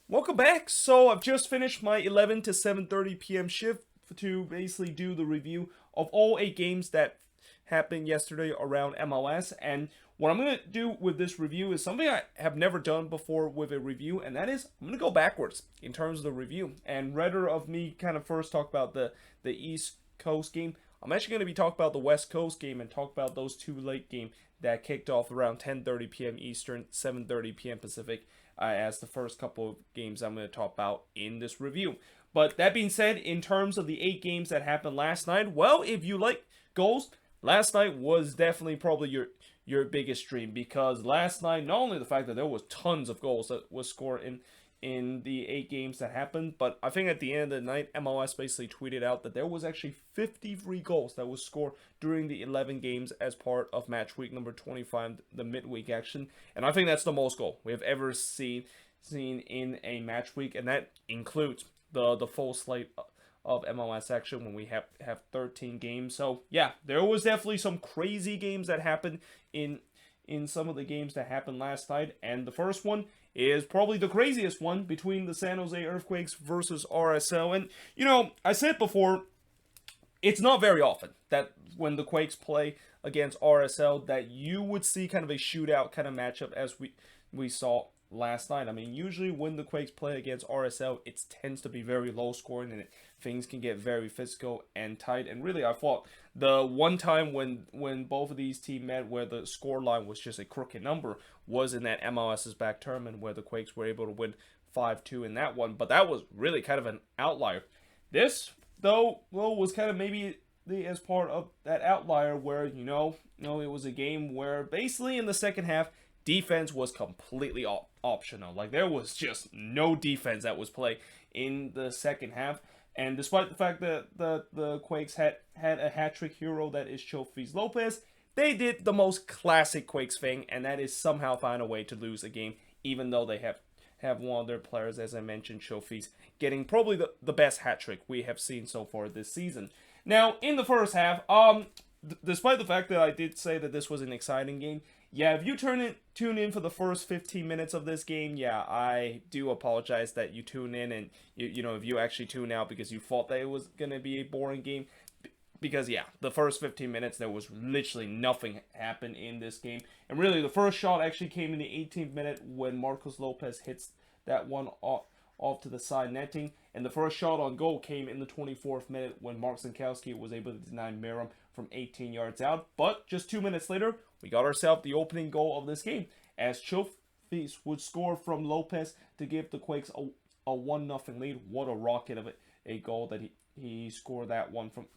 Welcome back. So I've just finished my 11 to 7:30 p.m. shift to basically do the review of all 8 games that happened yesterday around MLS. And what I'm going to do with this review is something I have never done before with a review, and that is I'm going to go backwards in terms of the review. And rather of me kind of first talk about the East Coast game, I'm actually going to be talking about the West Coast game and talk about those two late games that kicked off around 10:30 p.m. Eastern, 7:30 p.m. Pacific, as the first couple of games I'm going to talk about in this review. But that being said, in terms of the 8 games that happened last night, well, if you like goals, last night was definitely probably your biggest dream, because last night, not only the fact that there was tons of goals that was scored in the 8 games that happened, but I think at the end of the night, MLS basically tweeted out that there was actually 53 goals that was scored during the 11 games as part of match week number 25, the midweek action. And I think that's the most goal we have ever seen in a match week, and that includes the full slate of MLS action when we have 13 games. So yeah, there was definitely some crazy games that happened in some of the games that happened last night, and the first one is probably the craziest one, between the San Jose Earthquakes versus RSL. And I said before, it's not very often that when the Quakes play against RSL that you would see kind of a shootout kind of matchup as we saw last night. I mean, usually when the Quakes play against RSL, it tends to be very low scoring, and things can get very physical and tight. And really, I thought the one time when both of these teams met where the score line was just a crooked number was in that MLS's back tournament, where the Quakes were able to win 5-2 in that one. But that was really kind of an outlier. This, though, well, was kind of maybe as part of that outlier where, it was a game where basically in the second half, defense was completely optional. Like, there was just no defense that was played in the second half. And despite the fact that the Quakes had a hat-trick hero that is Chofis Lopez, they did the most classic Quakes thing, and that is somehow find a way to lose a game, even though they have one of their players, as I mentioned, Chofis, getting probably the best hat-trick we have seen so far this season. Now, in the first half, despite the fact that I did say that this was an exciting game, yeah, if you tune in for the first 15 minutes of this game, yeah, I do apologize that you tune in, and if you actually tune out because you thought that it was gonna be a boring game, because yeah, the first 15 minutes there was literally nothing happened in this game, and really the first shot actually came in the 18th minute when Marcos Lopez hits that one off to the side netting, and the first shot on goal came in the 24th minute when Mark Zankowski was able to deny Miram from 18 yards out. But just 2 minutes later, we got ourselves the opening goal of this game, as Chofis would score from Lopez to give the Quakes a 1-0 lead. What a rocket of a goal that he scored that one from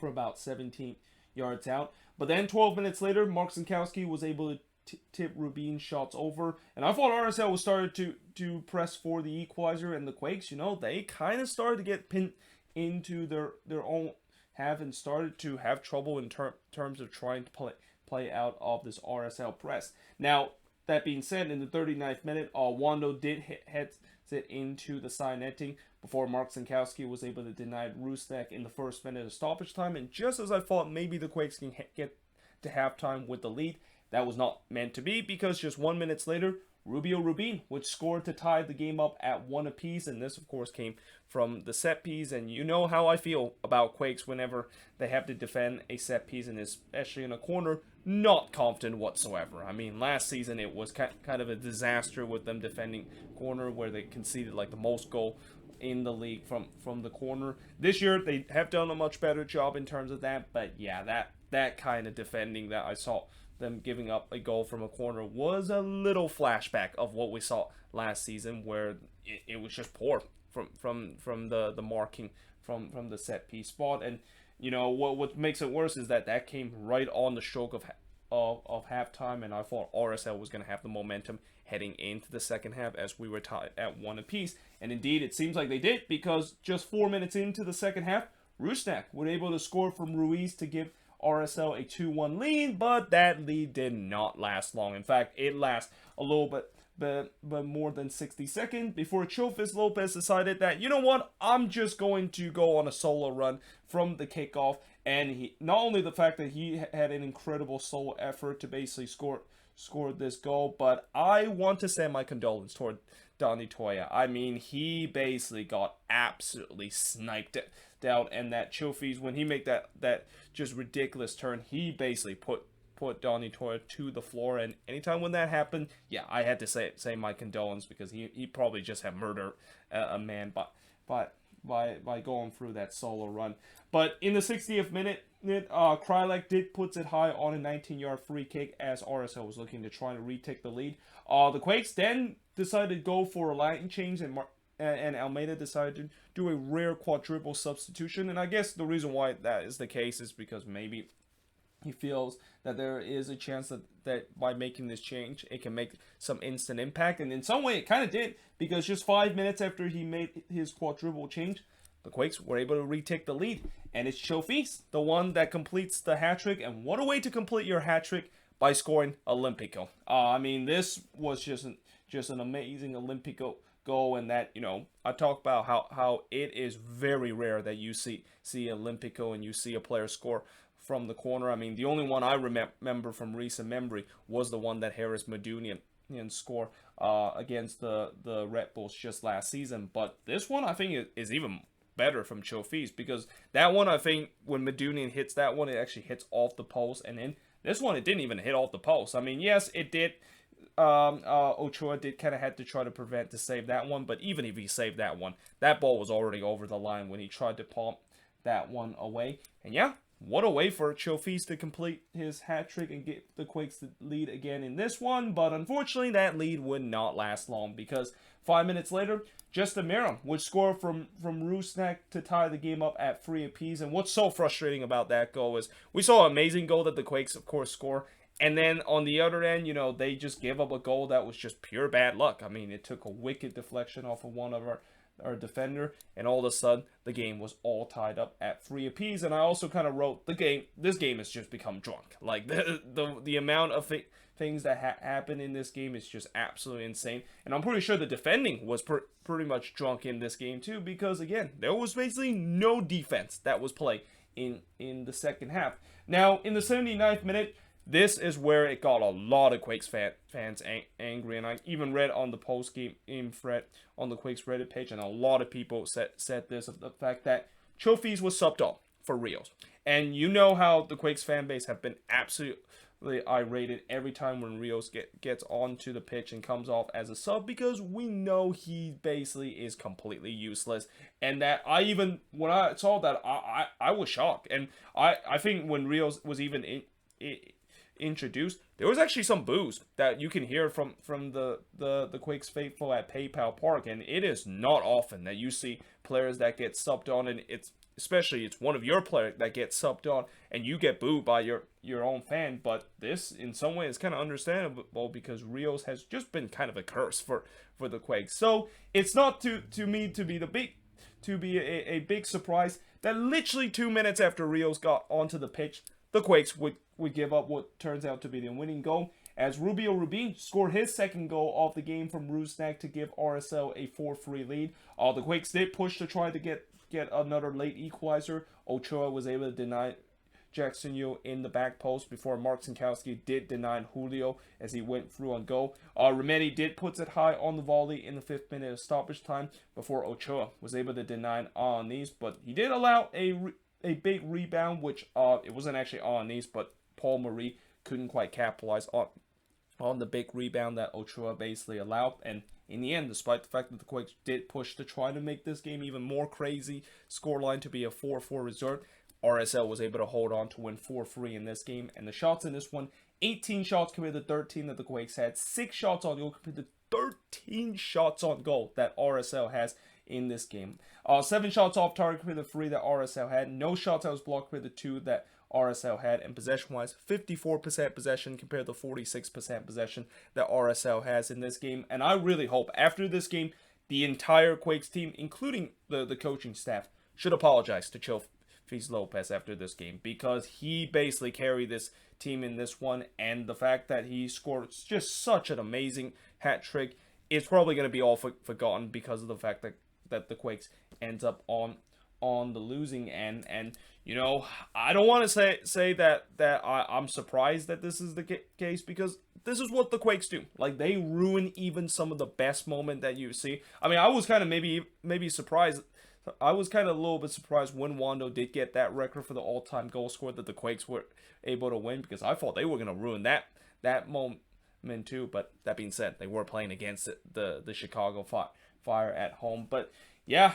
about 17 yards out. But then 12 minutes later, Mark Zankowski was able to tip Rubin's shots over, and I thought RSL was started to press for the equalizer, and the Quakes, they kind of started to get pinned into their own half and started to have trouble in terms of trying to play out of this RSL press. Now, that being said, in the 39th minute, Wando did head it into the side netting before Mark Zankowski was able to deny Rusnak in the first minute of stoppage time. And just as I thought maybe the Quakes can get to halftime with the lead, that was not meant to be, because just 1 minute later, Rubin would score to tie the game up at 1 apiece, and this of course came from the set piece. And you know how I feel about Quakes whenever they have to defend a set piece, and especially in a corner. Not confident whatsoever. I mean, last season it was kind of a disaster with them defending corner, where they conceded like the most goal in the league from the corner. This year they have done a much better job in terms of that, but yeah, that kind of defending that I saw them giving up a goal from a corner was a little flashback of what we saw last season, where it was just poor from the marking from the set piece spot. And what makes it worse is that came right on the stroke of halftime, and I thought RSL was going to have the momentum heading into the second half, as we were tied at 1 apiece. And indeed, it seems like they did, because just 4 minutes into the second half, Rusnak was able to score from Ruiz to give RSL a 2-1 lead, but that lead did not last long. In fact, it lasted a little bit more than 60 seconds before Chofis Lopez decided that, you know what, I'm just going to go on a solo run from the kickoff. And he, not only the fact that he had an incredible solo effort to basically score scored this goal, but I want to send my condolence toward Donny Toya. I mean, he basically got absolutely sniped out, and that Chofis, when he made that just ridiculous turn, he basically put Donny Toya to the floor. And anytime when that happened, yeah, I had to say my condolence, because he probably just had murdered a man by going through that solo run. But in the 60th minute, Krylak did puts it high on a 19-yard free kick as RSL was looking to try to retake the lead. The Quakes then decided to go for a line change, and Almeida decided to do a rare quadruple substitution. And I guess the reason why that is the case is because maybe he feels that there is a chance that by making this change, it can make some instant impact. And in some way, it kind of did, because just 5 minutes after he made his quadruple change, the Quakes were able to retake the lead. And it's Chofis, the one that completes the hat-trick. And what a way to complete your hat-trick, by scoring Olympico. I mean, this was just an amazing Olympico goal. And that, I talk about how it is very rare that you see Olympico and you see a player score from the corner. I mean, the only one I remember from recent memory was the one that Harris Medunian score against the Red Bulls just last season. But this one, I think, is even better from Chofis, because that one, I think, when Medunian hits that one, it actually hits off the post, and then this one, it didn't even hit off the post. I mean, yes, it did. Ochoa did kind of had to try to prevent to save that one, but even if he saved that one, that ball was already over the line when he tried to pump that one away. And yeah, what a way for Chofis to complete his hat-trick and get the Quakes the lead again in this one. But unfortunately, that lead would not last long, because 5 minutes later, Justin Meram would score from Rusnak to tie the game up at 3 apiece. And what's so frustrating about that goal is we saw an amazing goal that the Quakes, of course, score. And then on the other end, they just gave up a goal that was just pure bad luck. I mean, it took a wicked deflection off of one of our defender, and all of a sudden the game was all tied up at 3 apiece. And I also kind of wrote this game has just become drunk. Like the amount of things that happen in this game is just absolutely insane. And I'm pretty sure the defending was pretty much drunk in this game too, because again, there was basically no defense that was played in the second half. Now in the 79th minute, this is where it got a lot of Quakes fans angry, and I even read on the post-game thread on the Quakes Reddit page, and a lot of people said this, of the fact that Chofis was subbed off for Rios. And you know how the Quakes fan base have been absolutely irate every time when Rios gets onto the pitch and comes off as a sub, because we know he basically is completely useless. And that when I saw that, I was shocked. And I think when Rios was even introduced, there was actually some boos that you can hear from the Quakes faithful at PayPal Park, and it is not often that you see players that get subbed on, and it's one of your players that gets subbed on and you get booed by your own fan. But this in some way is kind of understandable, because Rios has just been kind of a curse for the Quakes. So it's not to me to be a big surprise that literally 2 minutes after Rios got onto the pitch, the Quakes would give up what turns out to be the winning goal, as Rubio Rubin scored his second goal of the game from Rusnak to give RSL a 4-3 lead. The Quakes did push to try to get another late equalizer. Ochoa was able to deny Jacksonville in the back post before Mark Sinkowski did deny Julio as he went through on goal. Remedi did put it high on the volley in the 5th minute of stoppage time before Ochoa was able to deny Alanis, but he did allow a big rebound, which it wasn't actually Alanis, but Paul Marie couldn't quite capitalize on the big rebound that Ochoa basically allowed. And in the end, despite the fact that the Quakes did push to try to make this game even more crazy, scoreline to be a 4-4 result, RSL was able to hold on to win 4-3 in this game. And the shots in this one, 18 shots compared to 13 that the Quakes had, 6 shots on goal compared to 13 shots on goal that RSL has in this game. 7 shots off target compared to 3 that RSL had. No shots that was blocked compared to 2 that RSL had. And possession-wise, 54% possession compared to 46% possession that RSL has in this game. And I really hope after this game, the entire Quakes team, including the coaching staff, should apologize to Chofis Lopez after this game, because he basically carried this team in this one. And the fact that he scored just such an amazing hat trick is probably going to be all forgotten, because of the fact that the Quakes ends up on on the losing end. And I don't want to say that I'm surprised that this is the case, because this is what the Quakes do. Like, they ruin even some of the best moment that you see. I mean, I was kind of maybe surprised. I was kind of a little bit surprised when Wando did get that record for the all-time goal scorer that the Quakes were able to win, because I thought they were going to ruin that moment too. But that being said, they were playing against the Chicago Fire at home. But yeah,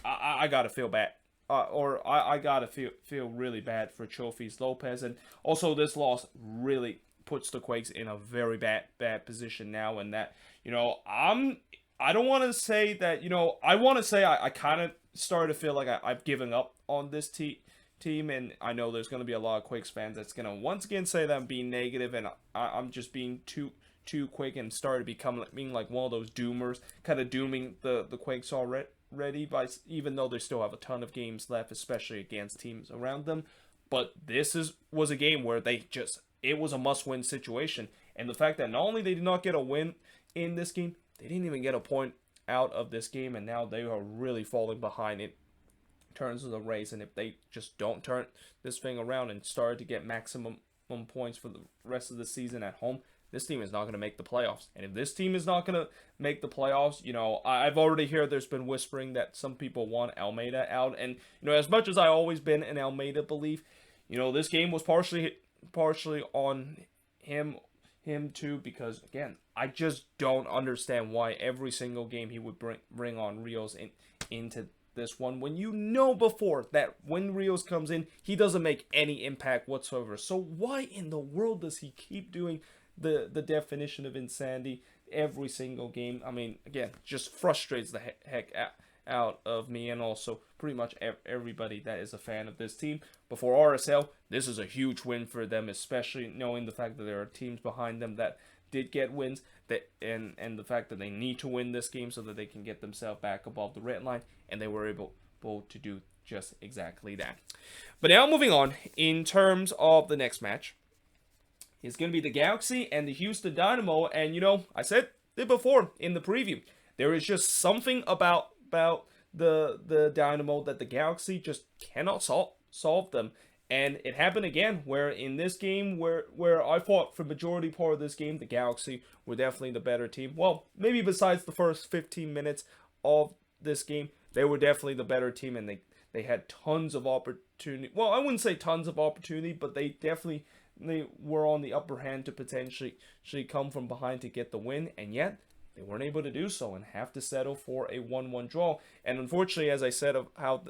I gotta feel bad. I gotta feel really bad for Chofis Lopez. And also, this loss really puts the Quakes in a very bad position now, and that I don't want to say that I want to say I kind of started to feel like I've given up on this team, and I know there's going to be a lot of Quakes fans that's going to once again say that I'm being negative, and I'm just being too quick, and started being like one of those doomers, kind of dooming the Quakes already, by even though they still have a ton of games left, especially against teams around them. But this was a game where it was a must-win situation, and the fact that not only they did not get a win in this game, they didn't even get a point out of this game, and now they are really falling behind in terms of the race. And if they just don't turn this thing around and start to get maximum points for the rest of the season at home, this team is not going to make the playoffs. And if this team is not going to make the playoffs, I've already heard there's been whispering that some people want Almeida out. And, as much as I've always been an Almeida belief, this game was partially on him too, because again, I just don't understand why every single game he would bring on Rios into this one, when before that when Rios comes in, he doesn't make any impact whatsoever. So why in the world does he keep doing the definition of insanity every single game? I mean, again, just frustrates the heck out of me, and also pretty much everybody that is a fan of this team. Before RSL, this is a huge win for them, especially knowing the fact that there are teams behind them that did get wins, and the fact that they need to win this game so that they can get themselves back above the red line, and they were able to do just exactly that. But now moving on, in terms of the next match, it's going to be the Galaxy and the Houston Dynamo. And I said it before in the preview, there is just something about the Dynamo that the Galaxy just cannot solve them. And it happened again, where in this game, where I thought for majority part of this game, the Galaxy were definitely the better team. Well, maybe besides the first 15 minutes of this game, they were definitely the better team, and they had tons of opportunity. Well, I wouldn't say tons of opportunity, but they were on the upper hand to potentially come from behind to get the win, and yet they weren't able to do so and have to settle for a 1-1 draw. And unfortunately, as I said, of how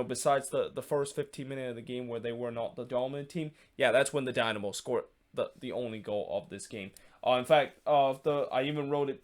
besides the first 15 minutes of the game where they were not the dominant team, yeah, that's when the Dynamo scored the only goal of this game. In fact, I even wrote it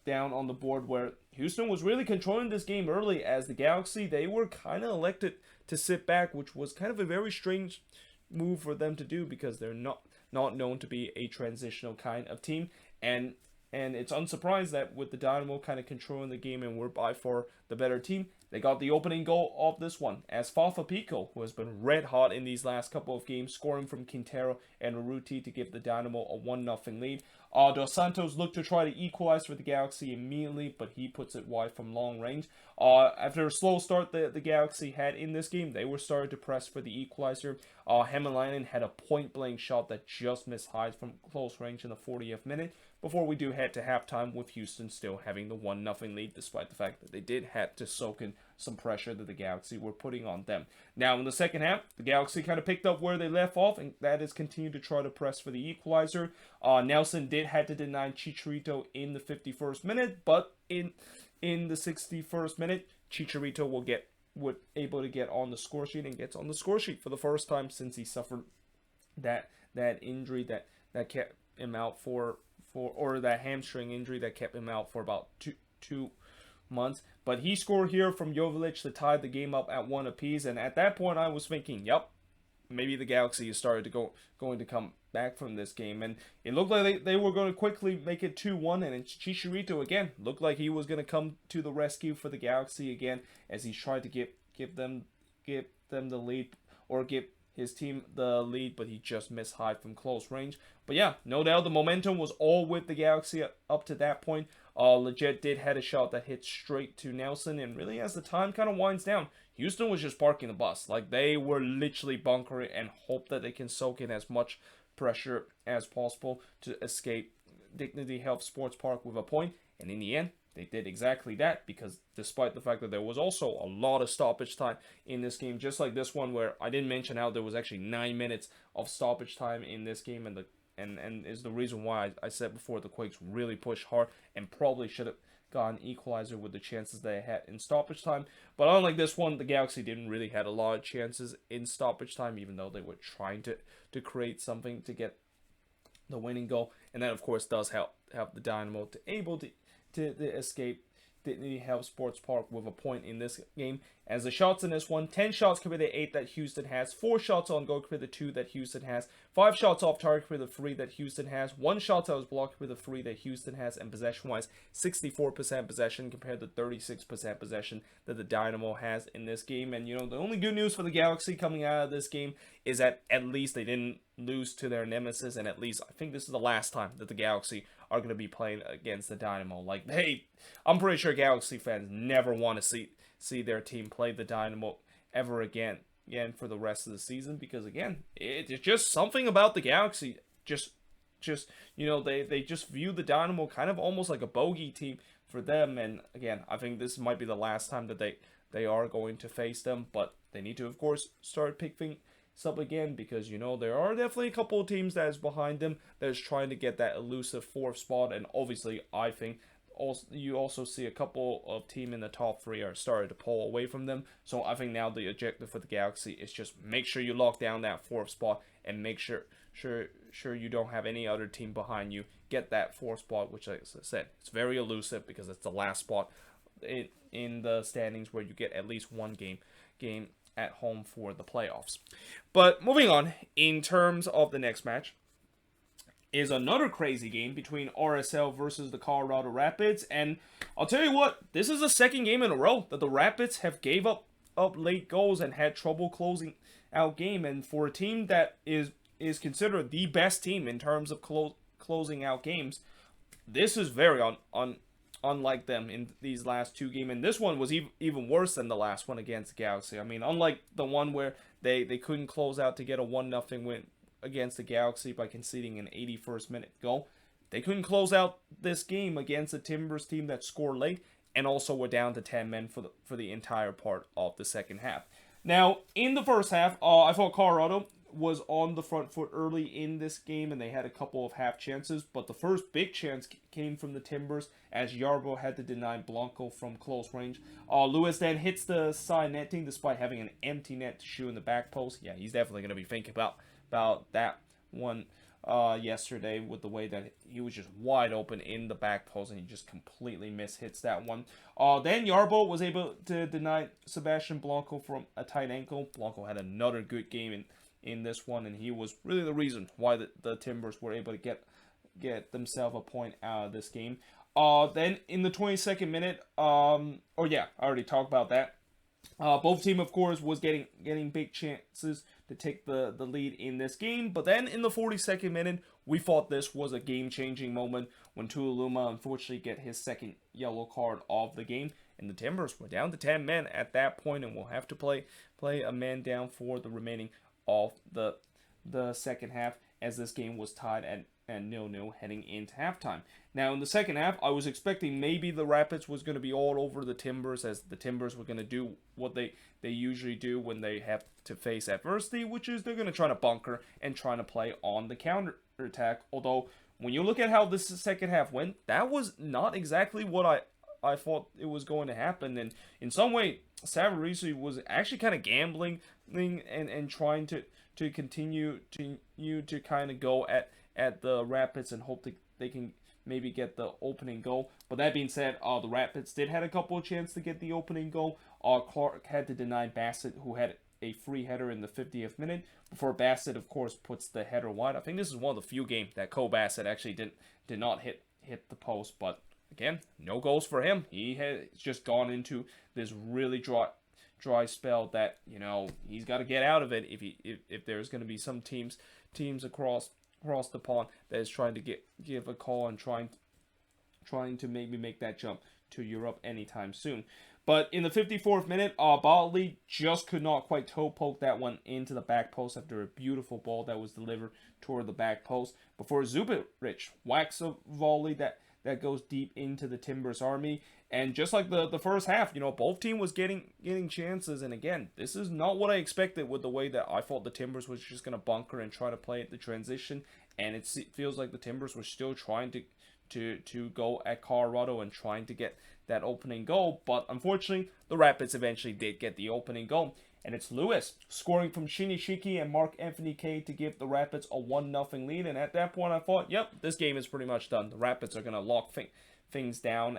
down on the board where Houston was really controlling this game early, as the Galaxy, they were kind of elected to sit back, which was kind of a very strange move for them to do, because they're not known to be a transitional kind of team. And it's unsurprised that with the Dynamo kind of controlling the game and were by far the better team, they got the opening goal of this one, as Fafa Pico, who has been red hot in these last couple of games, scoring from Quintero and Urruti to give the Dynamo a 1-0 lead. Dos Santos looked to try to equalize for the Galaxy immediately, but he puts it wide from long range. After a slow start the Galaxy had in this game, they were starting to press for the equalizer. Hämäläinen had a point-blank shot that just missed high from close range in the 40th minute, before we do head to halftime, with Houston still having the 1-0 lead, despite the fact that they did have to soak in some pressure that the Galaxy were putting on them. Now, in the second half, the Galaxy kind of picked up where they left off, and that is continued to try to press for the equalizer. Nelson did have to deny Chicharito in the 51st minute, but in the 61st minute, Chicharito was able to get on the score sheet, and gets on the score sheet for the first time since he suffered that injury that kept him out or that hamstring injury that kept him out for about two months. But he scored here from Jovic to tie the game up at 1 apiece, and at that point I was thinking, yep, maybe the Galaxy has started going to come back from this game, and it looked like they were going to quickly make it 2-1, and Chicharito again looked like he was going to come to the rescue for the Galaxy again, as he tried to give them the lead, or give his team the lead, but he just missed high from close range. But yeah, no doubt the momentum was all with the Galaxy up to that point. Legit did had a shot that hit straight to Nelson, and really as the time kind of winds down, Houston was just parking the bus. Like, they were literally bunkering and hope that they can soak in as much pressure as possible to escape Dignity Health Sports Park with a point. And in the end, they did exactly that, because despite the fact that there was also a lot of stoppage time in this game, just like this one where I didn't mention how there was actually 9 minutes of stoppage time in this game, and is the reason why I said before the Quakes really pushed hard and probably should have got an equalizer with the chances they had in stoppage time. But unlike this one, the Galaxy didn't really had a lot of chances in stoppage time, even though they were trying to create something to get the winning goal. And that, of course, does help the Dynamo to able to escape Dignity Health Sports Park with a point in this game. As the shots in this one, 10 shots compared to 8 that Houston has, 4 shots on goal compared to 2 that Houston has, 5 shots off target compared to 3 that Houston has, 1 shot that was blocked compared to 3 that Houston has, and possession-wise, 64% possession compared to 36% possession that the Dynamo has in this game. And, the only good news for the Galaxy coming out of this game is that at least they didn't lose to their nemesis, and at least I think this is the last time that the Galaxy are going to be playing against the Dynamo. Like, I'm pretty sure Galaxy fans never want to see their team play the Dynamo ever again for the rest of the season, because again, it's just something about the Galaxy. They just view the Dynamo kind of almost like a bogey team for them. And again, I think this might be the last time that they are going to face them, but they need to, of course, start picking up again, because there are definitely a couple of teams that is behind them that is trying to get that elusive 4th spot. And obviously I think you also see a couple of teams in the top 3 are starting to pull away from them. So I think now the objective for the Galaxy is just make sure you lock down that 4th spot and make sure you don't have any other team behind you get that 4th spot, which, like I said, it's very elusive because it's the last spot in the standings where you get at least one game at home for the playoffs. But moving on, in terms of the next match, is another crazy game between RSL versus the Colorado Rapids. And I'll tell you what, this is the second game in a row that the Rapids have gave up late goals and had trouble closing out game. And for a team that is considered the best team in terms of closing out games, this is very unlike them in these last 2 games. And this one was even worse than the last one against the Galaxy. I mean, unlike the one where they couldn't close out to get a 1-0 win against the Galaxy by conceding an 81st minute goal, they couldn't close out this game against the Timbers team that scored late and also were down to 10 men for the entire part of the second half. Now, in the first half, I thought Colorado was on the front foot early in this game, and they had a couple of half chances, but the first big chance came from the Timbers as Yarbo had to deny Blanco from close range. Lewis then hits the side netting despite having an empty net to shoot in the back post. Yeah, he's definitely going to be thinking about that one yesterday, with the way that he was just wide open in the back post and he just completely mishits that one. Then Yarbo was able to deny Sebastian Blanco from a tight ankle. Blanco had another good game in this one, and he was really the reason why the Timbers were able to get themselves a point out of this game. Then in the 22nd minute, I already talked about that. Both team, of course, was getting big chances to take the lead in this game. But then in the 42nd minute, we thought this was a game-changing moment when Tuiluma unfortunately get his second yellow card of the game. And the Timbers were down to 10 men at that point and will have to play a man down for the remaining of the second half, as this game was tied at 0-0 heading into halftime. Now, in the second half, I was expecting maybe the Rapids was going to be all over the Timbers, as the Timbers were going to do what they usually do when they have to face adversity, which is they're going to try to bunker and try to play on the counter attack. Although, when you look at how this second half went, that was not exactly what I thought it was going to happen. And in some way, Savarese was actually kind of gambling and trying to continue to kind of go at the Rapids and hope that they can maybe get the opening goal. But that being said, the Rapids did have a couple of chances to get the opening goal. Clark had to deny Bassett, who had a free header in the 50th minute, before Bassett, of course, puts the header wide. I think this is one of the few games that Cole Bassett actually did not hit the post, but again, no goals for him. He has just gone into this really dry spell that, he's got to get out of it if there's going to be some teams across the pond that is trying to give a call and trying trying to maybe make that jump to Europe anytime soon. But in the 54th minute, Bali just could not quite toe poke that one into the back post after a beautiful ball that was delivered toward the back post before Zubiric whacks a volley that goes deep into the Timbers army. And just like the first half, both teams was getting chances. And again, this is not what I expected with the way that I thought the Timbers was just going to bunker and try to play at the transition. And it feels like the Timbers were still trying to go at Colorado and trying to get that opening goal. But unfortunately, the Rapids eventually did get the opening goal. And it's Lewis scoring from Shinishiki and Mark-Anthony Kaye to give the Rapids a 1-0 lead. And at that point, I thought, yep, this game is pretty much done. The Rapids are going to lock things down.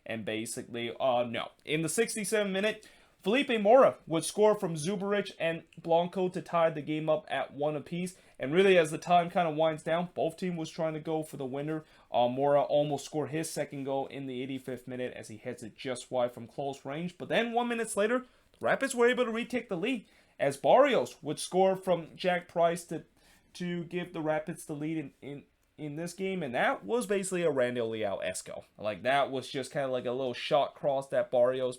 And basically, no. In the 67th minute, Felipe Mora would score from Zubiric and Blanco to tie the game up at 1 apiece. And really, as the time kind of winds down, both teams was trying to go for the winner. Mora almost scored his second goal in the 85th minute as he hits it just wide from close range. But then 1 minute later, the Rapids were able to retake the lead as Barrios would score from Jack Price to give the Rapids the lead in this game. And that was basically a Randy Leao-esque. Like, that was just kind of like a little shot cross that Barrios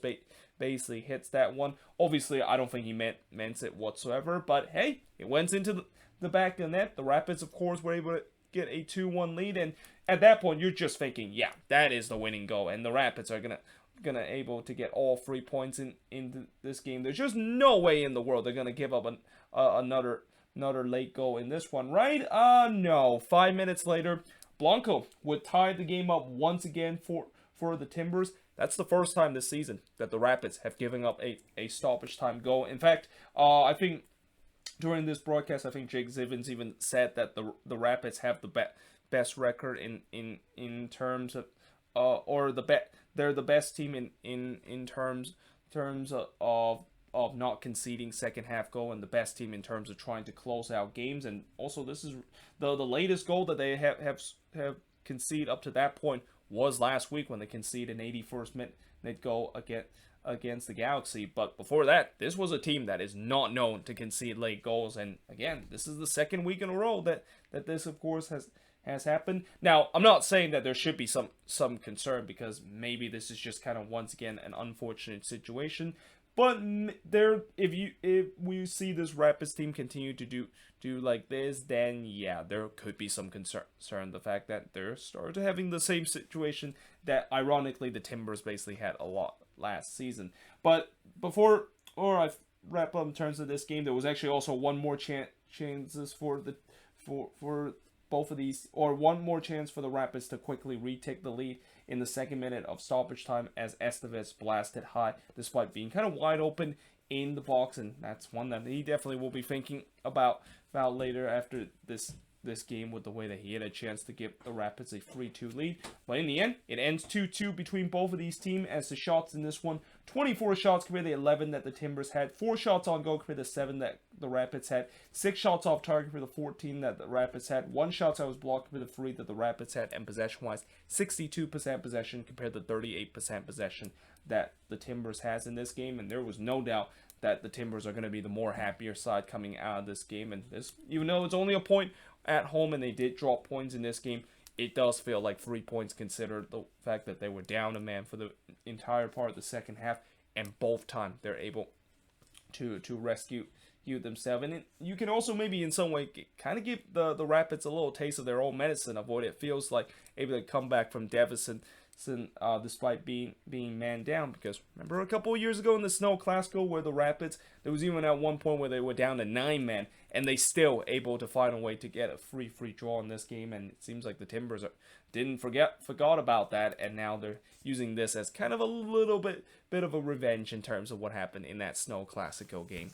basically hits that one. Obviously, I don't think he meant it whatsoever. But hey, it went into the back of the net. The Rapids, of course, were able to get a 2-1 lead. And at that point, you're just thinking, yeah, that is the winning goal. And the Rapids are gonna able to get all 3 points in this game. There's just no way in the world they're gonna give up another late goal in this one, right? No. 5 minutes later, Blanco would tie the game up once again for the Timbers. That's the first time this season that the Rapids have given up a stoppage time goal. In fact, I think during this broadcast, I think Jake Zivins even said that the Rapids have the best record in terms of they're the best team in terms of not conceding second half goal, and the best team in terms of trying to close out games. And also, this is the latest goal that they have conceded up to that point was last week when they conceded an 81st minute goal against the Galaxy. But before that, this was a team that is not known to concede late goals. And again, this is the second week in a row that this, of course, has happened. Now, I'm not saying that there should be some concern, because maybe this is just kind of once again an unfortunate situation. But if we see this Rapids team continue to do like this, then yeah, there could be some concern. The fact that they're started having the same situation that ironically the Timbers basically had a lot last season. But before I wrap up in terms of this game, there was actually also one more chances for both of these, or one more chance for the Rapids to quickly retake the lead in the second minute of stoppage time as Estevez blasted high despite being kind of wide open in the box. And that's one that he definitely will be thinking about later after this game, with the way that he had a chance to give the Rapids a 3-2 lead. But in the end, it ends 2-2 between both of these teams, as the shots in this one, 24 shots compared to 11 that the Timbers had, 4 shots on goal compared to 7 that the Rapids had, 6 shots off target compared to 14 that the Rapids had, 1 shot that was blocked compared to 3 that the Rapids had, and possession-wise, 62% possession compared to 38% possession that the Timbers has in this game. And there was no doubt that the Timbers are going to be the more happier side coming out of this game. And this, even though it's only a point at home and they did drop points in this game, it does feel like 3 points considered the fact that they were down a man for the entire part of the second half, and both times they're able to rescue themselves. And you can also maybe in some way kind of give the Rapids a little taste of their own medicine of what it feels like able to come back from deficit despite being man down. Because remember a couple of years ago in the Snow Classico where the Rapids, there was even at one point where they were down to 9 men and they still able to find a way to get a free draw in this game. And it seems like the Timbers forgot about that, and now they're using this as kind of a little bit of a revenge in terms of what happened in that Snow Classico game.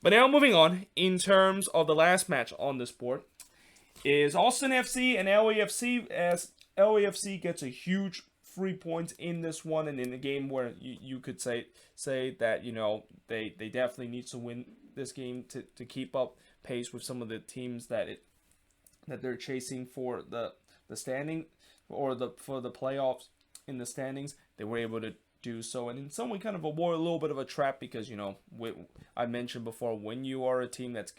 But now moving on, in terms of the last match on this board is Austin FC and LAFC, as LAFC gets a huge 3 points in this one, and in a game where you could say that, you know, they definitely need to win this game to keep up pace with some of the teams that they're chasing for the standing or for the playoffs in the standings. They were able to do so, and in some way kind of avoid a little bit of a trap, because, you know, I mentioned before, when you are a team that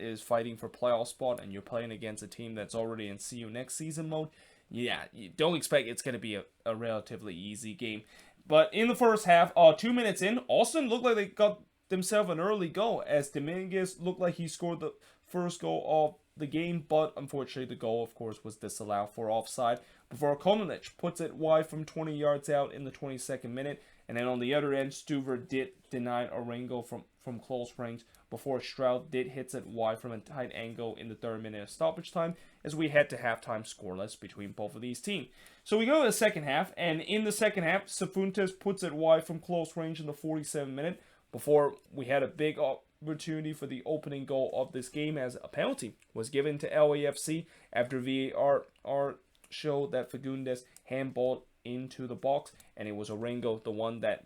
is fighting for playoff spot and you're playing against a team that's already in see you next season mode, yeah, you don't expect it's going to be a relatively easy game. But in the first half, 2 minutes in, Austin looked like they got themselves an early goal as Dominguez looked like he scored the first goal of the game, but unfortunately the goal, of course, was disallowed for offside before Kolinic puts it wide from 20 yards out in the 22nd minute. And then on the other end, Stuver did deny Orengo from close range before Stroud did hits it wide from a tight angle in the 3rd minute of stoppage time as we head to halftime scoreless between both of these teams. So we go to the second half, and in the second half, Cifuentes puts it wide from close range in the 47th minute before we had a big opportunity for the opening goal of this game as a penalty was given to LAFC after VAR showed that Fagundes handballed into the box, and it was Orengo, the one that,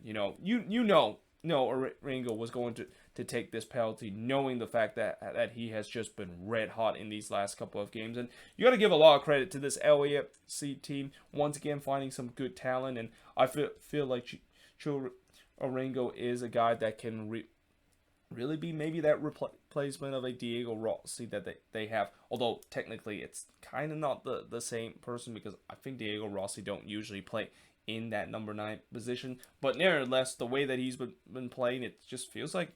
Orengo was going to take this penalty, knowing the fact that he has just been red hot in these last couple of games. And you got to give a lot of credit to this LAFC team, once again finding some good talent, and I feel like Orengo is a guy that can really be maybe that replacement of a Diego Rossi that they have. Although technically it's kind of not the same person, because I think Diego Rossi don't usually play in that number 9 position. But nevertheless, the way that he's been playing, it just feels like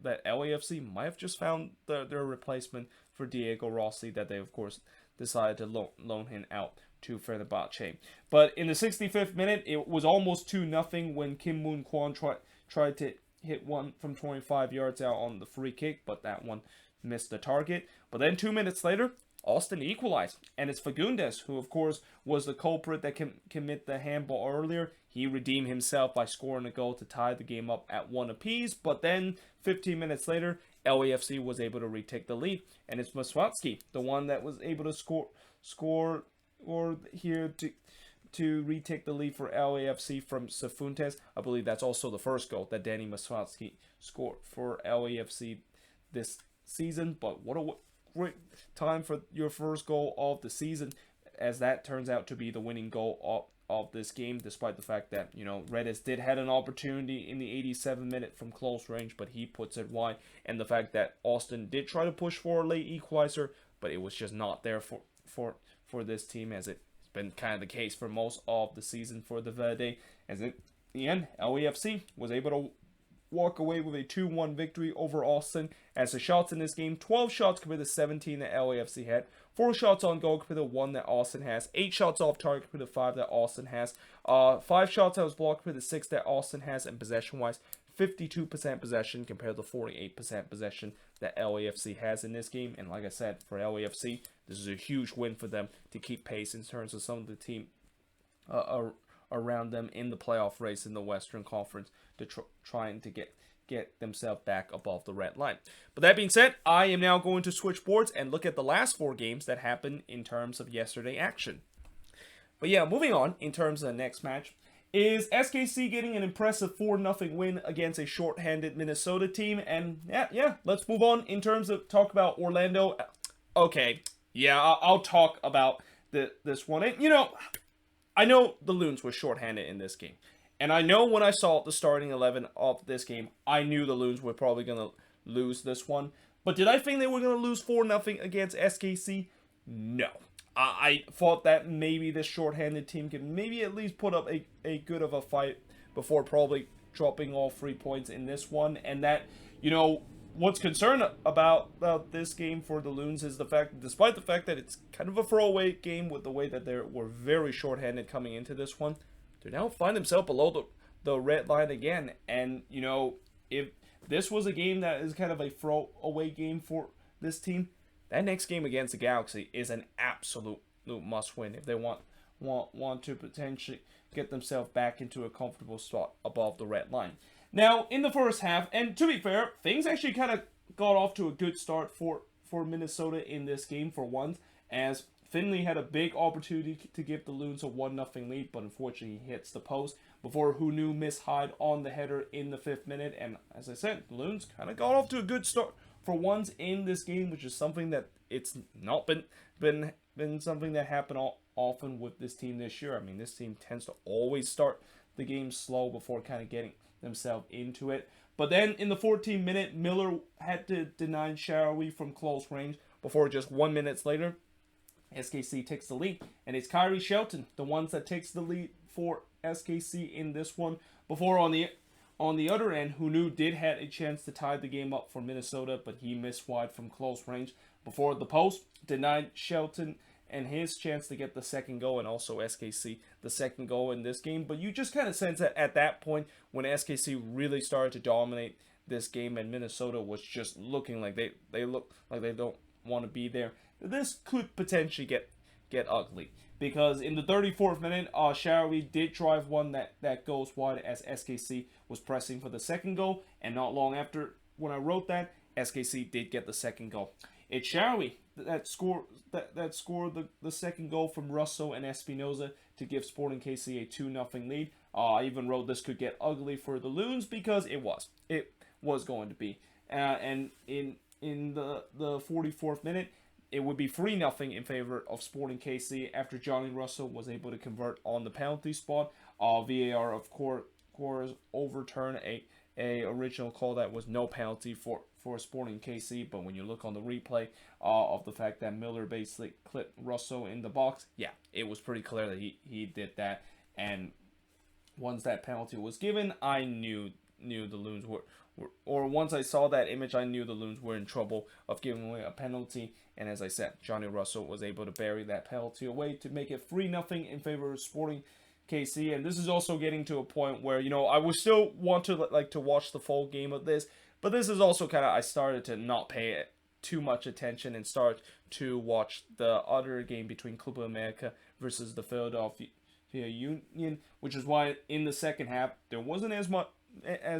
that LAFC might have just found their replacement for Diego Rossi that they, of course, decided to loan him out to Fenerbahce. But in the 65th minute, it was almost 2-0 when Kim Moon Kwan tried to hit one from 25 yards out on the free kick, but that one missed the target. But then 2 minutes later, Austin equalized, and it's Fagundes, who of course was the culprit that commit the handball earlier. He redeemed himself by scoring a goal to tie the game up at 1 apiece, but then 15 minutes later, LAFC was able to retake the lead, and it's Maswatsky, the one that was able to score here to retake the lead for LAFC from Cifuentes. I believe that's also the first goal that Danny Maswatsky scored for LAFC this season. But what a great time for your first goal of the season, as that turns out to be the winning goal of this game, despite the fact that, Redis did had an opportunity in the 87th minute from close range, but he puts it wide, and the fact that Austin did try to push for a late equalizer, but it was just not there for this team, as it's been kind of the case for most of the season for the Verde, as in the end, LAFC was able to walk away with a 2-1 victory over Austin. As the shots in this game, 12 shots compared to 17 that LAFC had, 4 shots on goal compared to 1 that Austin has, 8 shots off target compared to 5 that Austin has, 5 shots that was blocked compared to 6 that Austin has, and possession-wise, 52% possession compared to 48% possession that LAFC has in this game. And like I said, for LAFC, this is a huge win for them to keep pace in terms of some of the team around them in the playoff race in the Western Conference, to trying to get themselves back above the red line. But that being said, I am now going to switch boards and look at the last 4 games that happened in terms of yesterday action. But yeah, moving on in terms of the next match, is SKC getting an impressive 4-0 win against a shorthanded Minnesota team. And yeah, let's move on in terms of talk about Orlando. Okay, yeah, I'll talk about this one. And, I know the Loons were shorthanded in this game. And I know when I saw the starting 11 of this game, I knew the Loons were probably going to lose this one. But did I think they were going to lose 4-0 against SKC? No. I thought that maybe this shorthanded team could maybe at least put up a good of a fight before probably dropping all 3 points in this one. And that, what's concerned about this game for the Loons is the fact that despite the fact that it's kind of a throwaway game with the way that they were very shorthanded coming into this one, they now find themselves below the red line again. And, if this was a game that is kind of a throwaway game for this team, that next game against the Galaxy is an absolute must-win if they want to potentially get themselves back into a comfortable spot above the red line. Now, in the first half, and to be fair, things actually kind of got off to a good start for Minnesota in this game for once, as Finley had a big opportunity to give the Loons a 1-0 lead, but unfortunately he hits the post before Hunu missed Hyde on the header in the 5th minute. And as I said, the Loons kind of got off to a good start for once in this game, which is something that it's not been something that happened often with this team this year. I mean, this team tends to always start the game slow before kind of getting themselves into it. But then in the 14th minute, Miller had to deny Sharawi from close range before just 1 minute later, SKC takes the lead, and it's Kyrie Shelton, the ones that takes the lead for SKC in this one. Before on the other end, Hunu did had a chance to tie the game up for Minnesota, but he missed wide from close range before the post, denied Shelton and his chance to get the second goal, and also SKC the second goal in this game. But you just kind of sense that at that point when SKC really started to dominate this game and Minnesota was just looking like they look like they don't want to be there, this could potentially get ugly. Because in the 34th minute, Shaarawy did drive one that goes wide as SKC was pressing for the second goal, and not long after when I wrote that, SKC did get the second goal. It's Shaarawy that scored the second goal from Russo and Espinoza to give Sporting KC a 2-0 lead. I even wrote this could get ugly for the Loons because it was going to be. And in the 44th minute, it would be 3-0 in favor of Sporting KC after Johnny Russo was able to convert on the penalty spot. VAR, of course, overturned a original call that was no penalty for Sporting KC, but when you look on the replay of the fact that Miller basically clipped Russo in the box, yeah, it was pretty clear that he did that. And once that penalty was given, I knew the Loons were, or once I saw that image, I knew the Loons were in trouble of giving away a penalty. And as I said, Johnny Russo was able to bury that penalty away to make it 3-0 in favor of Sporting KC. And this is also getting to a point where, I would still want to watch the full game of this, but this is also kind of, I started to not pay too much attention and start to watch the other game between Club America versus the Philadelphia Union, which is why in the second half there wasn't as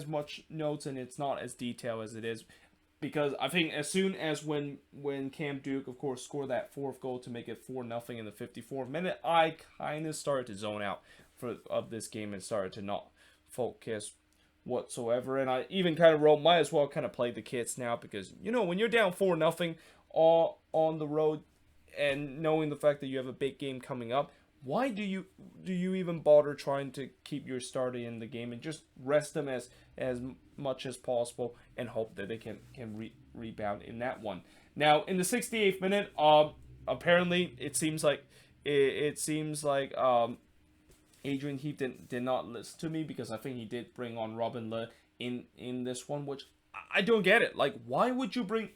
much notes and it's not as detailed as it is, because I think as soon as when Cam Duke, of course, scored that fourth goal to make it 4-0 in the 54th minute, I kind of started to zone out of this game and started to not focus whatsoever. And I even kind of wrote, might as well kind of play the kits now, because when you're down 4-0 on the road and knowing the fact that you have a big game coming up, why do you even bother trying to keep your starter in the game and just rest them as much as possible and hope that they can rebound in that one? Now in the 68th minute, apparently it seems like Adrian Heath did not listen to me, because I think he did bring on Robin Le in this one, which I don't get it. Like, why would you bring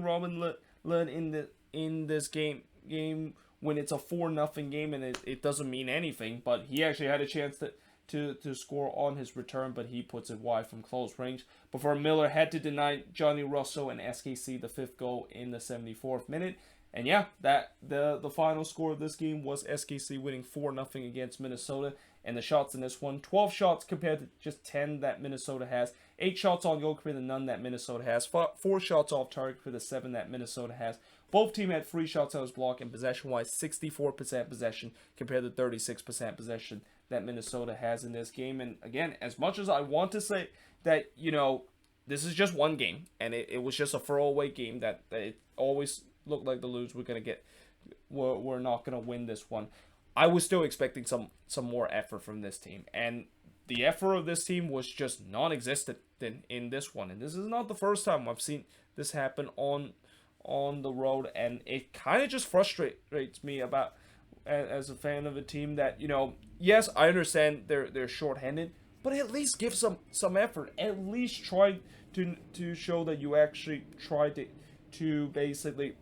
Robin Le in this game when it's a 4-0 game and it doesn't mean anything? But he actually had a chance to score on his return, but he puts it wide from close range before Miller had to deny Johnny Russo and SKC the fifth goal in the 74th minute. And yeah, that the final score of this game was SKC winning 4-0 against Minnesota. And the shots in this one, 12 shots compared to just 10 that Minnesota has. 8 shots on goal compared to none that Minnesota has. 4 shots off target compared to 7 that Minnesota has. Both teams had 3 shots on his block, and possession-wise, 64% possession compared to 36% possession that Minnesota has in this game. And again, as much as I want to say that, this is just one game, and it was just a throwaway game that it always looked like the Loons were not going to win this one, I was still expecting some more effort from this team. And the effort of this team was just non-existent in this one. And this is not the first time I've seen this happen on the road, and it kind of just frustrates me about as a fan of a team that, yes, I understand they're shorthanded, but at least give some effort. At least try to show that you actually tried to basically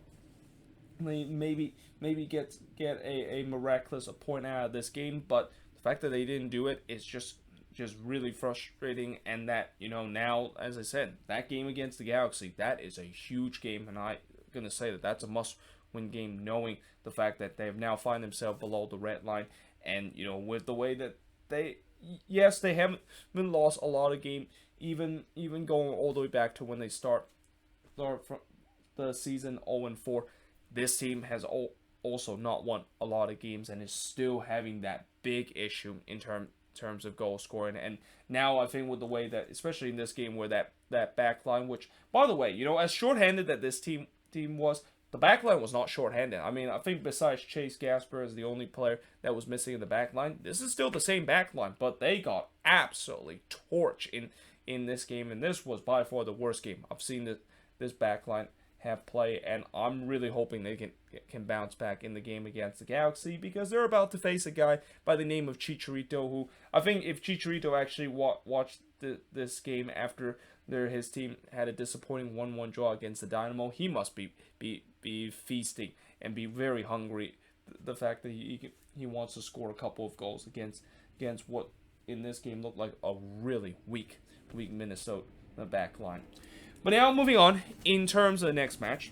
maybe get a miraculous point out of this game. But the fact that they didn't do it is just really frustrating. And that, now, as I said, that game against the Galaxy, that is a huge game, and I'm going to say that that's a must-win game, knowing the fact that they have now find themselves below the red line. And, with the way that they haven't been lost a lot of games, even going all the way back to when they start from the season 0-4, this team has also not won a lot of games and is still having that big issue in terms of goal scoring. And now I think with the way that, especially in this game, where that back line, which, by the way, as shorthanded that this team was, the back line was not shorthanded. I mean, I think besides Chase Gasper as the only player that was missing in the back line, this is still the same back line, but they got absolutely torched in this game, and this was by far the worst game I've seen this back line have played, and I'm really hoping they can bounce back in the game against the Galaxy, because they're about to face a guy by the name of Chicharito, who I think if Chicharito actually watched this game after his team had a disappointing 1-1 draw against the Dynamo, he must be feasting and be very hungry. The fact that he wants to score a couple of goals against what in this game looked like a really weak Minnesota back line. But now moving on, in terms of the next match,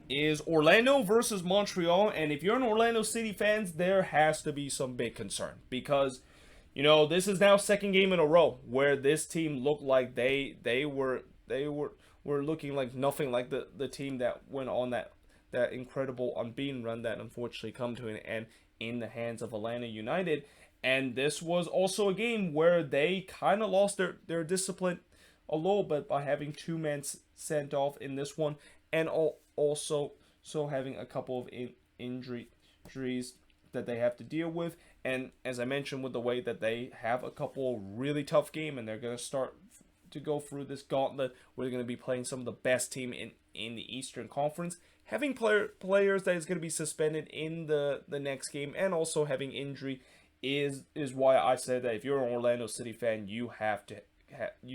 is Orlando versus Montreal. And if you're an Orlando City fan, there has to be some big concern, because this is now second game in a row where this team looked like they were looking like nothing like the team that went on that incredible unbeaten run that unfortunately come to an end in the hands of Atlanta United. And this was also a game where they kind of lost their discipline a little bit by having 2 men sent off in this one, and also having a couple of injuries that they have to deal with. And as I mentioned, with the way that they have a couple really tough games, and they're going to start to go through this gauntlet where they're going to be playing some of the best team in the Eastern Conference, having players that is going to be suspended in the next game, and also having injury is why I said that if you're an Orlando City fan, you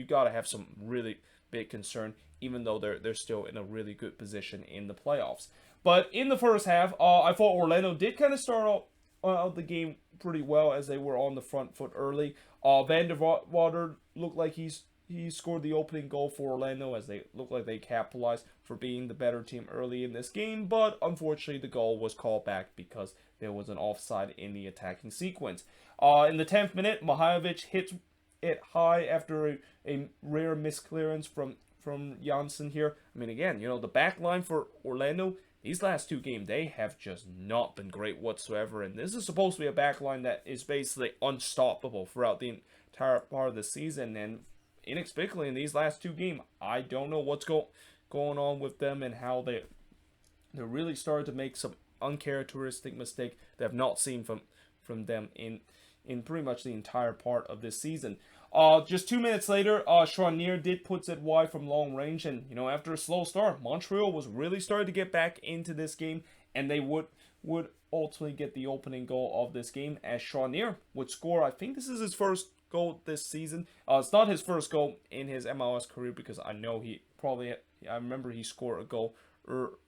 gotta have some really big concern, even though they're still in a really good position in the playoffs. But in the first half, I thought Orlando did kind of start out the game pretty well, as they were on the front foot early. Van der Water looked like he scored the opening goal for Orlando, as they looked like they capitalized for being the better team early in this game. But unfortunately, the goal was called back because there was an offside in the attacking sequence. In the 10th minute, Mihajlovic hits it high after a rare misclearance from Janssen here. I mean, again, the back line for Orlando, these last 2 games, they have just not been great whatsoever. And this is supposed to be a back line that is basically unstoppable throughout the entire part of the season. And inexplicably, in these last 2 games, I don't know what's going on with them, and how they're really started to make some uncharacteristic mistake that I've not seen from them in pretty much the entire part of this season. Just 2 minutes later, Charnier did puts it wide from long range, and after a slow start, Montreal was really starting to get back into this game, and they would ultimately get the opening goal of this game, as Charnier would score. I think this is his first goal this season. It's not his first goal in his MLS career, because I know I remember he scored a goal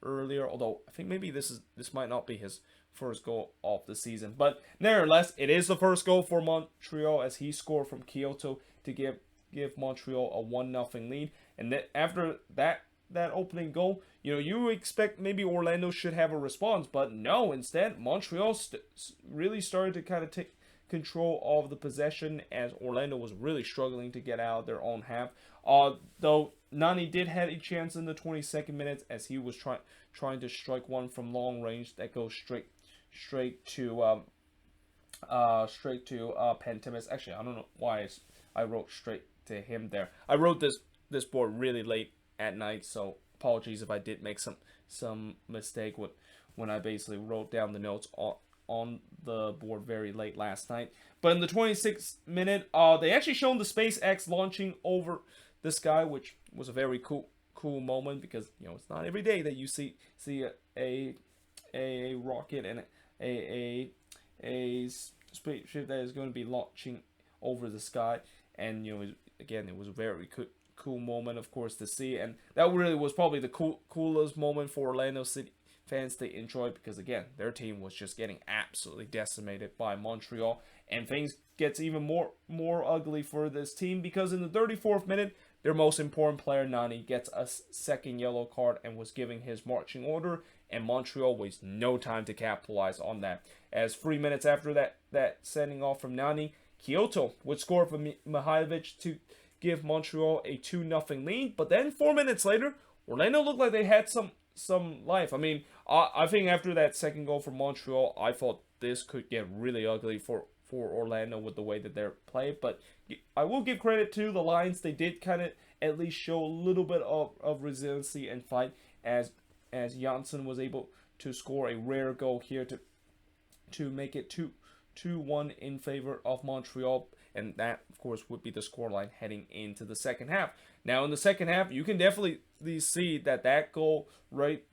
earlier, although I think maybe this might not be his first goal of the season. But nevertheless, it is the first goal for Montreal, as he scored from Kyoto to give Montreal a 1-0 lead. And then after that opening goal, you expect maybe Orlando should have a response, but no, instead Montreal really started to kind of take control of the possession, as Orlando was really struggling to get out of their own half. Though Nani did have a chance in the 22nd minute, as he was trying to strike one from long range that goes straight to Pantemis. Actually, I don't know why I wrote straight to him there. I wrote this board really late at night, so apologies if I did make some mistake when I basically wrote down the notes on the board very late last night. But in the 26th minute, they actually shown the SpaceX launching over the sky, which was a very cool moment, because it's not every day that you see a rocket and a spaceship that is going to be launching over the sky. And again, it was a very cool moment, of course, to see, and that really was probably the coolest moment for Orlando City fans to enjoy, because again, their team was just getting absolutely decimated by Montreal, and things gets even more ugly for this team, because in the 34th minute, their most important player, Nani, gets a second yellow card and was giving his marching order, and Montreal wastes no time to capitalize on that, as 3 minutes after that sending off from Nani, Kyoto would score for Mihajlovic to give Montreal a 2-0 lead. But then 4 minutes later, Orlando looked like they had some life. I mean, I think after that second goal for Montreal, I thought this could get really ugly for Orlando with the way that they're played. But I will give credit to the Lions. They did kind of at least show a little bit of resiliency and fight, as Janssen was able to score a rare goal here to make it 2-1 in favor of Montreal. and that, of course, would be the scoreline heading into the second half. Now, in the second half, you can definitely see that goal right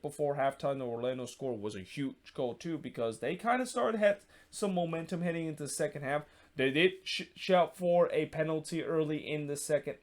before halftime, the Orlando score was a huge goal too, because they kind of started had some momentum heading into the second half. They did shout for a penalty early in the second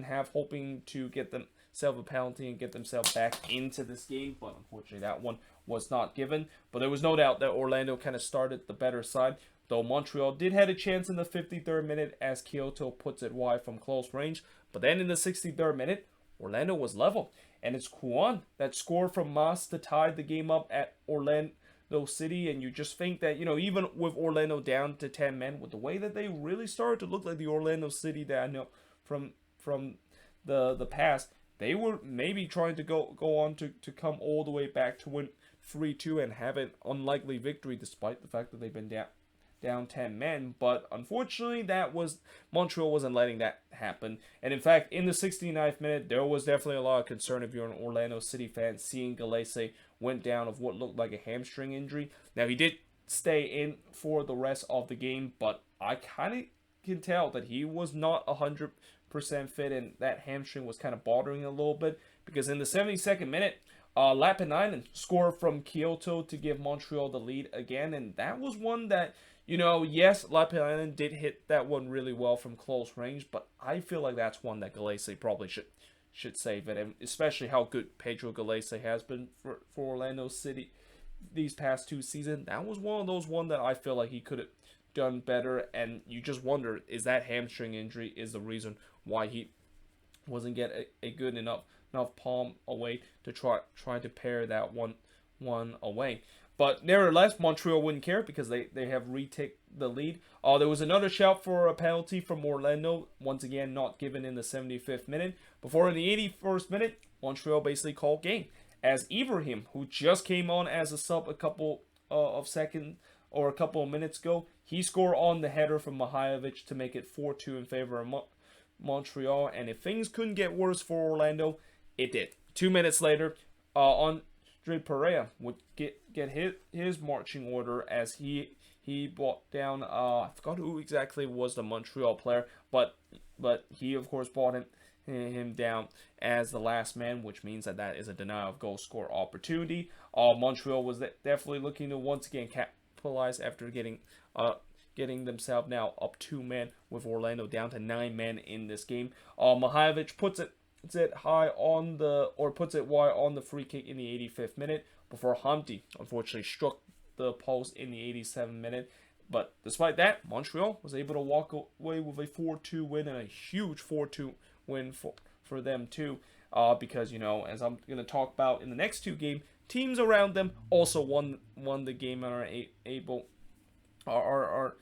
half, hoping to get themselves a penalty and get themselves back into this game, but unfortunately that one was not given. But there was no doubt that Orlando kind of started the better side, though Montreal did have a chance in the 53rd minute as Kyoto puts it wide from close range. But then in the 63rd minute, Orlando was level, and it's Kuan that scored from Mas to tie the game up at Orlando City. And you just think that, even with Orlando down to 10 men, with the way that they really started to look like the Orlando City that I know from the past, they were maybe trying to go on to come all the way back to win 3-2 and have an unlikely victory, despite the fact that they've been down 10 men. But unfortunately, Montreal wasn't letting that happen. And in fact, in the 69th minute, there was definitely a lot of concern if you're an Orlando City fan, seeing Gallese went down of what looked like a hamstring injury. Now, he did stay in for the rest of the game, but I kind of can tell that he was not 100% fit, and that hamstring was kind of bothering a little bit, because in the 72nd minute, Lapinainen scored from Kyoto to give Montreal the lead again, and that was one that, yes, Lapinainen did hit that one really well from close range, but I feel like that's one that Gallese probably should save it, and especially how good Pedro Gallese has been for Orlando City these past 2 seasons. That was one of those that I feel like he could have done better, and you just wonder, is that hamstring injury is the reason why he wasn't get a good enough palm away to try to pair that one away. But nevertheless, Montreal wouldn't care, because they have retake the lead. There was another shout for a penalty from Orlando, once again not given in the 75th minute. Before, in the 81st minute, Montreal basically called game, as Ibrahim, who just came on as a sub a couple of minutes ago, he scored on the header from Mihajlovic to make it 4-2 in favor of Montreal. And if things couldn't get worse for Orlando, it did. 2 minutes later, Andre Perea would get his marching order, as he brought down, I forgot who exactly was the Montreal player, but he of course brought him down as the last man, which means that is a denial of goal score opportunity. Montreal was definitely looking to once again capitalize after getting themselves now up 2 men, with Orlando down to 9 men in this game. Mihajlovic puts it wide on the free kick in the 85th minute, before Humpty unfortunately struck the post in the 87th minute. But despite that, Montreal was able to walk away with a 4-2 win, and a huge 4-2 win for them too, because as I'm going to talk about in the next 2 games, teams around them also won the game and are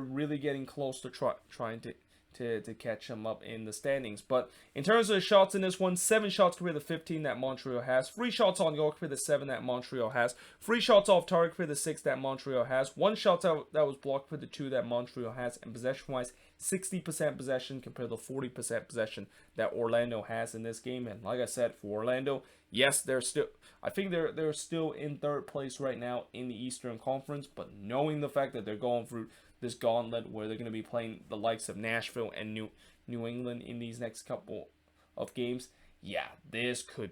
really getting close to trying to catch them up in the standings. But in terms of the shots in this one, 7 shots compared to 15 that Montreal has, 3 shots on goal compared to 7 that Montreal has, 3 shots off target compared to 6 that Montreal has, 1 shot that was blocked compared to 2 that Montreal has, and possession-wise, 60% possession compared to 40% possession that Orlando has in this game. And like I said, for Orlando, yes, they're still in 3rd place right now in the Eastern Conference, but knowing the fact that they're going through this gauntlet where they're going to be playing the likes of Nashville and New England in these next couple of games, yeah, this could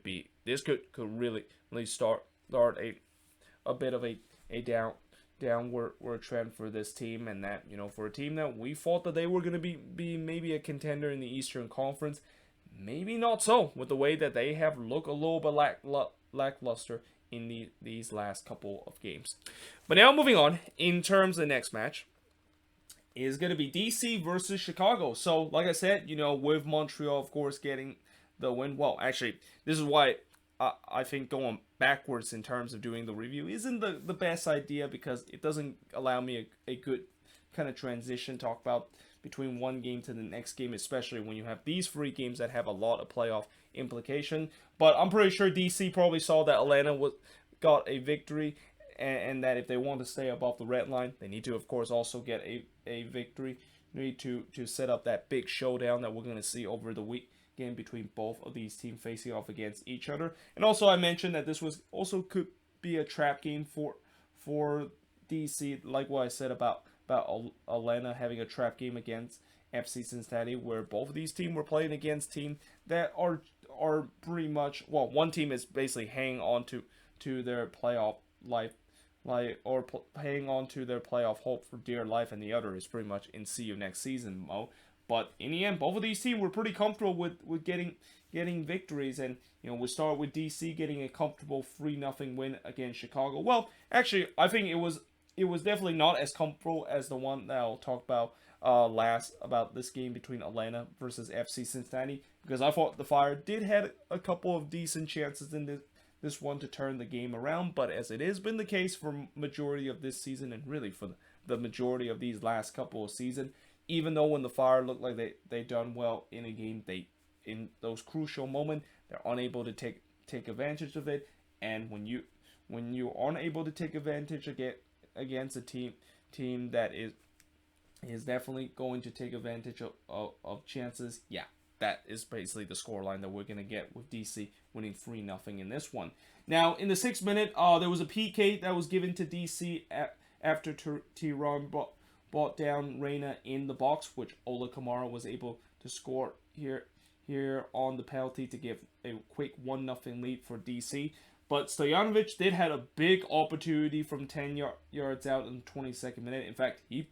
really start a bit of a downward trend for this team. And that, for a team that we thought that they were going to be maybe a contender in the Eastern Conference, maybe not so, with the way that they have looked a little bit lackluster in these last couple of games. But now moving on, in terms of the next match, is going to be DC versus Chicago. So, like I said, with Montreal, of course, getting the win. Well, actually, this is why I think going backwards in terms of doing the review isn't the best idea, because it doesn't allow me a good kind of transition talk about between one game to the next game, especially when you have these 3 games that have a lot of playoff implication. But I'm pretty sure DC probably saw that Atlanta got a victory, and that if they want to stay above the red line, they need to, of course, also get a victory. They need to set up that big showdown that we're going to see over the weekend between both of these teams facing off against each other. And also, I mentioned that this could be a trap game for DC, like what I said about Atlanta having a trap game against FC Cincinnati, where both of these teams were playing against teams that are pretty much, well, one team is basically hanging on to their playoff life, hanging on to their playoff hope for dear life, and the other is pretty much in see you next season mode. But in the end, both of these teams were pretty comfortable with getting victories, and we start with DC getting a comfortable 3-0 win against Chicago. Well, actually, I think it was definitely not as comfortable as the one that I'll talk about last, about this game between Atlanta versus FC Cincinnati, because I thought the Fire did had a couple of decent chances in this one to turn the game around, but as it has been the case for majority of this season, and really for the majority of these last couple of seasons, even though when the Fire looked like they done well in a game, in those crucial moments, they're unable to take advantage of it. And when you aren't able to take advantage against a team that is definitely going to take advantage of chances, yeah, that is basically the scoreline that we're going to get with DC winning 3-0 in this one. Now, in the 6th minute, there was a PK that was given to DC after Tehran brought down Reina in the box, which Ola Kamara was able to score here on the penalty to give a quick 1-0 lead for DC. But Stojanovic did have a big opportunity from 10 yards out in the 22nd minute. In fact, he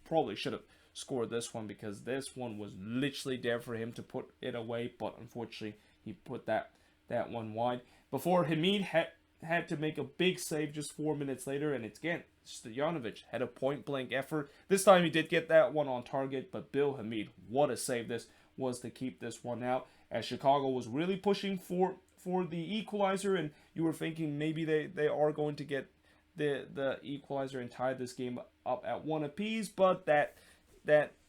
probably should have scored this one, because this one was literally there for him to put it away, but unfortunately he put that one wide before Hamid had to make a big save just 4 minutes later. And it's again, Stojanovic had a point-blank effort. This time he did get that one on target, but Bill Hamid, what a save this was to keep this one out, as Chicago was really pushing for the equalizer, and you were thinking maybe they are going to get the equalizer and tie this game up at 1 apiece, but that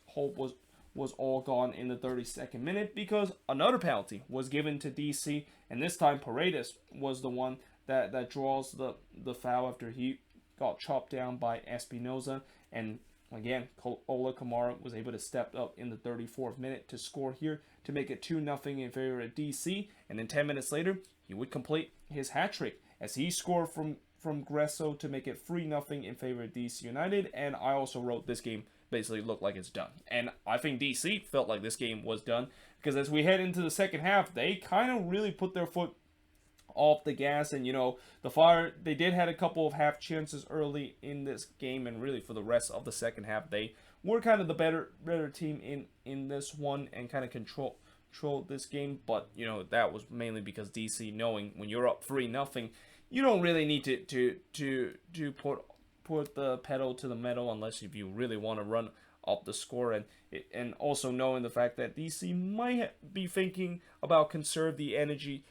hope was all gone in the 32nd minute, because another penalty was given to DC, and this time Paredes was the one that draws the foul after he got chopped down by Espinoza. And again, Ola Kamara was able to step up in the 34th minute to score here to make it 2-0 in favor of DC. And then 10 minutes later, he would complete his hat trick as he scored from Gresso to make it 3-0 in favor of DC United. And I also wrote, this game basically looked like it's done. And I think DC felt like this game was done, because as we head into the second half, they kind of really put their foot off the gas. And the Fire, they did had a couple of half chances early in this game, and really for the rest of the second half, they were kind of the better team in this one, and kind of controlled this game. But that was mainly because DC, knowing when you're up 3-0, you don't really need to put the pedal to the metal unless if you really want to run up the score, and also knowing the fact that DC might be thinking about conserve the energy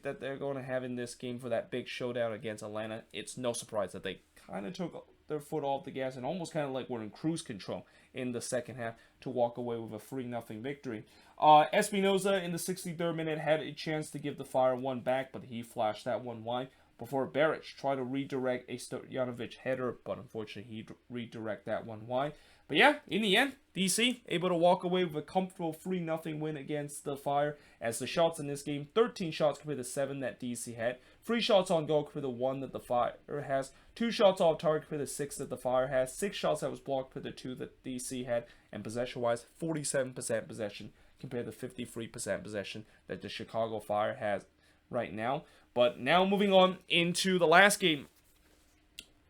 that they're going to have in this game for that big showdown against Atlanta. It's no surprise that they kind of took their foot off the gas and almost kind of like were in cruise control in the second half to walk away with a 3-0 victory. Espinoza in the 63rd minute had a chance to give the Fire one back, but he flashed that one wide before Beric tried to redirect a Stojanovic header, but unfortunately he redirect that one wide. But yeah, in the end, DC able to walk away with a comfortable 3-0 win against the Fire, as the shots in this game, 13 shots compared to 7 that DC had, 3 shots on goal compared to 1 that the Fire has, 2 shots off target compared to 6 that the Fire has, 6 shots that was blocked compared to 2 that DC had, and possession-wise, 47% possession compared to 53% possession that the Chicago Fire has right now. But now moving on into the last game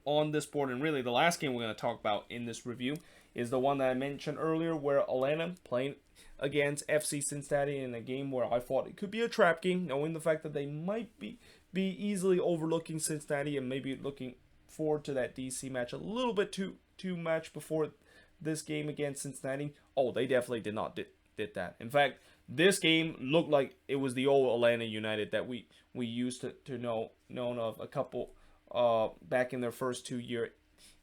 on this board, and really the last game we're going to talk about in this review is the one that I mentioned earlier, where Atlanta playing against FC Cincinnati in a game where I thought it could be a trap game, knowing the fact that they might be easily overlooking Cincinnati and maybe looking forward to that DC match a little bit too much before this game against Cincinnati. Oh, they definitely did not did that. In fact, this game looked like it was the old Atlanta United that we used to know of a couple back in their first 2 years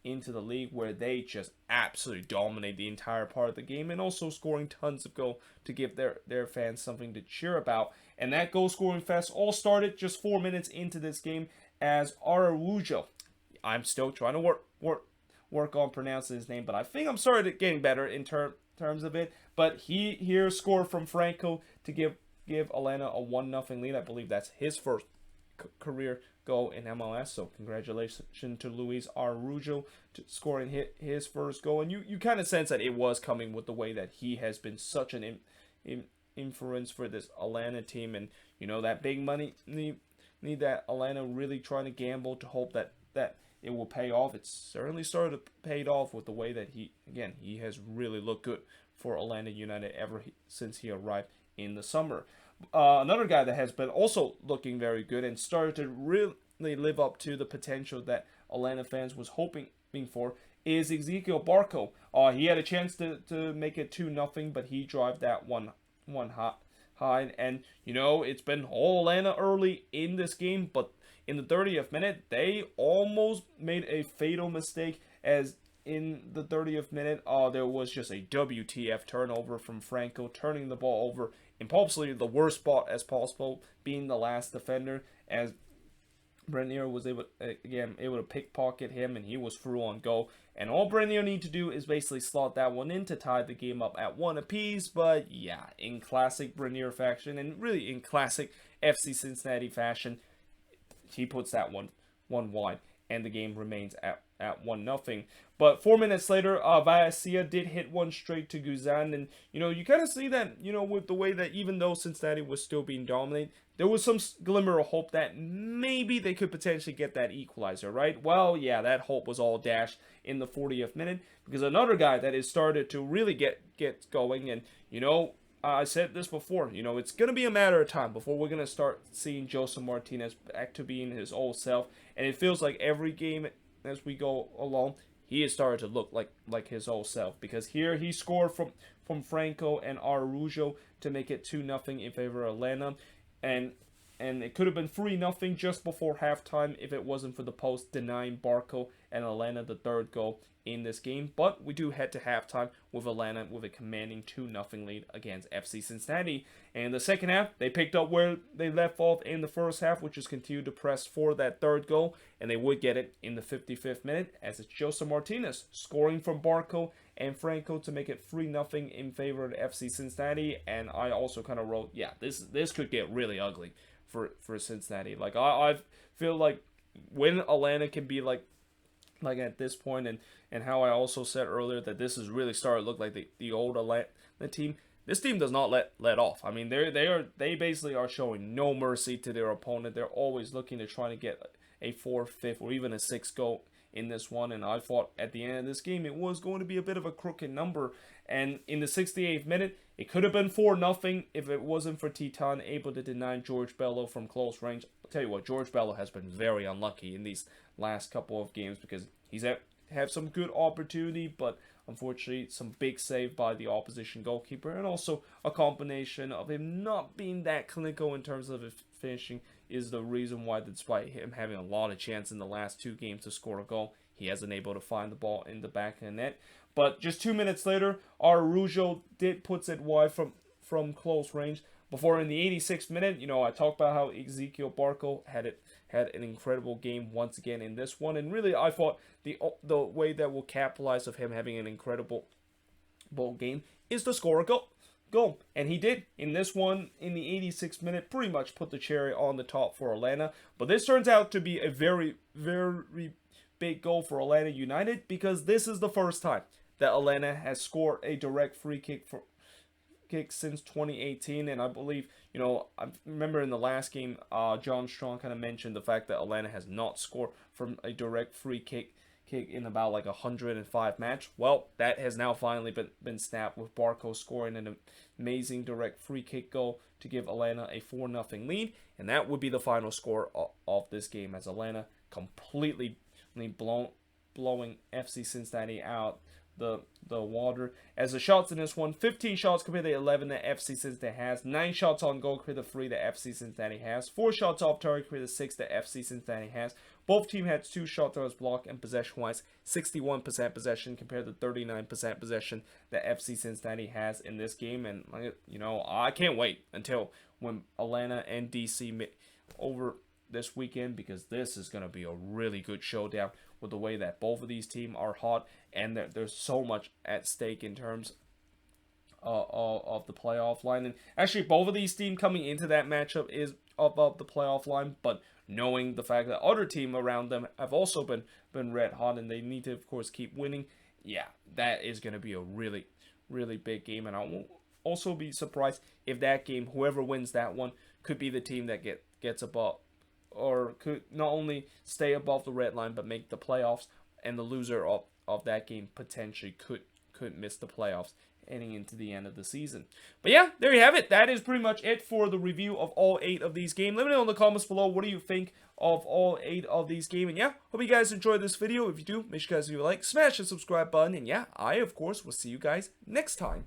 into the league, where they just absolutely dominate the entire part of the game and also scoring tons of goals to give their fans something to cheer about. And that goal scoring fest all started just 4 minutes into this game as Araujo, I'm still trying to work on pronouncing his name, but I think I'm starting to getting better in terms of it. But he here scored from Franco to give Atlanta a 1-0 lead. I believe that's his first career goal in MLS. So congratulations to Luis Araujo to scoring his first goal. And you kind of sense that it was coming with the way that he has been such an influence for this Atlanta team. And, that big money need that Atlanta really trying to gamble to hope that it will pay off. It's certainly started to pay off with the way that he has really looked good for Atlanta United ever since he arrived in the summer. Another guy that has been also looking very good and started to really live up to the potential that Atlanta fans was hoping for is Ezekiel Barco. He had a chance to make it 2-0, but he drove that one high. And, it's been all Atlanta early in this game, but in the 30th minute, they almost made a fatal mistake, as in the 30th minute, there was just a WTF turnover from Franco, turning the ball over in possibly the worst spot as possible, being the last defender, as Brenier was able to pickpocket him, and he was through on goal. And all Brenier need to do is basically slot that one in to tie the game up at 1 apiece. But yeah, in classic Brenier fashion, and really in classic FC Cincinnati fashion, he puts that one wide, and the game remains at 1-0. But 4 minutes later, Valencia did hit one straight to Guzan, and you kind of see that with the way that even though Cincinnati was still being dominated, there was some glimmer of hope that maybe they could potentially get that equalizer, right? Well, yeah, that hope was all dashed in the 40th minute, because another guy that has started to really get going, and I said this before, it's going to be a matter of time before we're going to start seeing Josef Martinez back to being his old self. And it feels like every game as we go along, he has started to look like his old self. Because here he scored from Franco and Araujo to make it 2-0 in favor of Atlanta. And it could have been 3-0 just before halftime if it wasn't for the post denying Barco and Atlanta the third goal in this game. But we do head to halftime with Atlanta with a commanding 2-0 lead against FC Cincinnati. And in the second half, they picked up where they left off in the first half, which is continued to press for that third goal. And they would get it in the 55th minute, as it's Josef Martinez scoring from Barco and Franco to make it 3-0 in favor of FC Cincinnati. And I also kind of wrote, yeah, this could get really ugly for Cincinnati. Like, I feel like when Atlanta can be like at this point, and how I also said earlier that this is really starting to look like the old Atlanta team. This team does not let off. I mean, they basically are showing no mercy to their opponent. They're always looking to try to get a 4th, 5th, or even a 6th goal in this one. And I thought at the end of this game it was going to be a bit of a crooked number. And in the 68th minute, it could have been 4-0 if it wasn't for Titan able to deny George Bello from close range. I'll tell you what, George Bello has been very unlucky in these last couple of games, because he's had some good opportunity, but unfortunately some big save by the opposition goalkeeper, and also a combination of him not being that clinical in terms of finishing is the reason why, despite him having a lot of chance in the last 2 games to score a goal, he hasn't able to find the ball in the back of the net. But just 2 minutes later, Araujo puts it wide from close range. Before in the 86th minute, I talked about how Ezekiel Barco had an incredible game once again in this one. And really, I thought the way that will capitalize of him having an incredible ball game is to score a goal. And he did in this one in the 86th minute, pretty much put the cherry on the top for Atlanta. But this turns out to be a very, very big goal for Atlanta United, because this is the first time that Atlanta has scored a direct free kick since 2018. And I believe, I remember in the last game, John Strong kind of mentioned the fact that Atlanta has not scored from a direct free kick in about like 105 match. Well, that has now finally been snapped, with Barco scoring an amazing direct free kick goal to give Atlanta a 4-0 lead. And that would be the final score of this game, as Atlanta completely blowing FC Cincinnati out the water. As the shots in this one, 15 shots compared to 11 that FC Cincinnati has, 9 shots on goal compared to 3 that FC Cincinnati has, 4 shots off target compared to 6 that FC Cincinnati has. Both teams had 2 shot throws blocked, and possession-wise, 61% possession compared to 39% possession that FC Cincinnati has in this game. And I can't wait until when Atlanta and DC meet over this weekend, because this is going to be a really good showdown with the way that both of these teams are hot, and there's so much at stake in terms of the playoff line. And actually, both of these teams coming into that matchup is above the playoff line, but knowing the fact that other team around them have also been red hot and they need to, of course, keep winning, yeah, that is going to be a really, really big game. And I won't also be surprised if that game, whoever wins that one, could be the team that gets above, or could not only stay above the red line but make the playoffs, and the loser of that game potentially could miss the playoffs heading into the end of the season. But yeah, there you have it. That is pretty much it for the review of all 8 of these games. Let me know in the comments below, what do you think of all 8 of these games? And yeah, hope you guys enjoyed this video. If you do, make sure you guys leave a like, smash the subscribe button, and yeah, I, of course, will see you guys next time.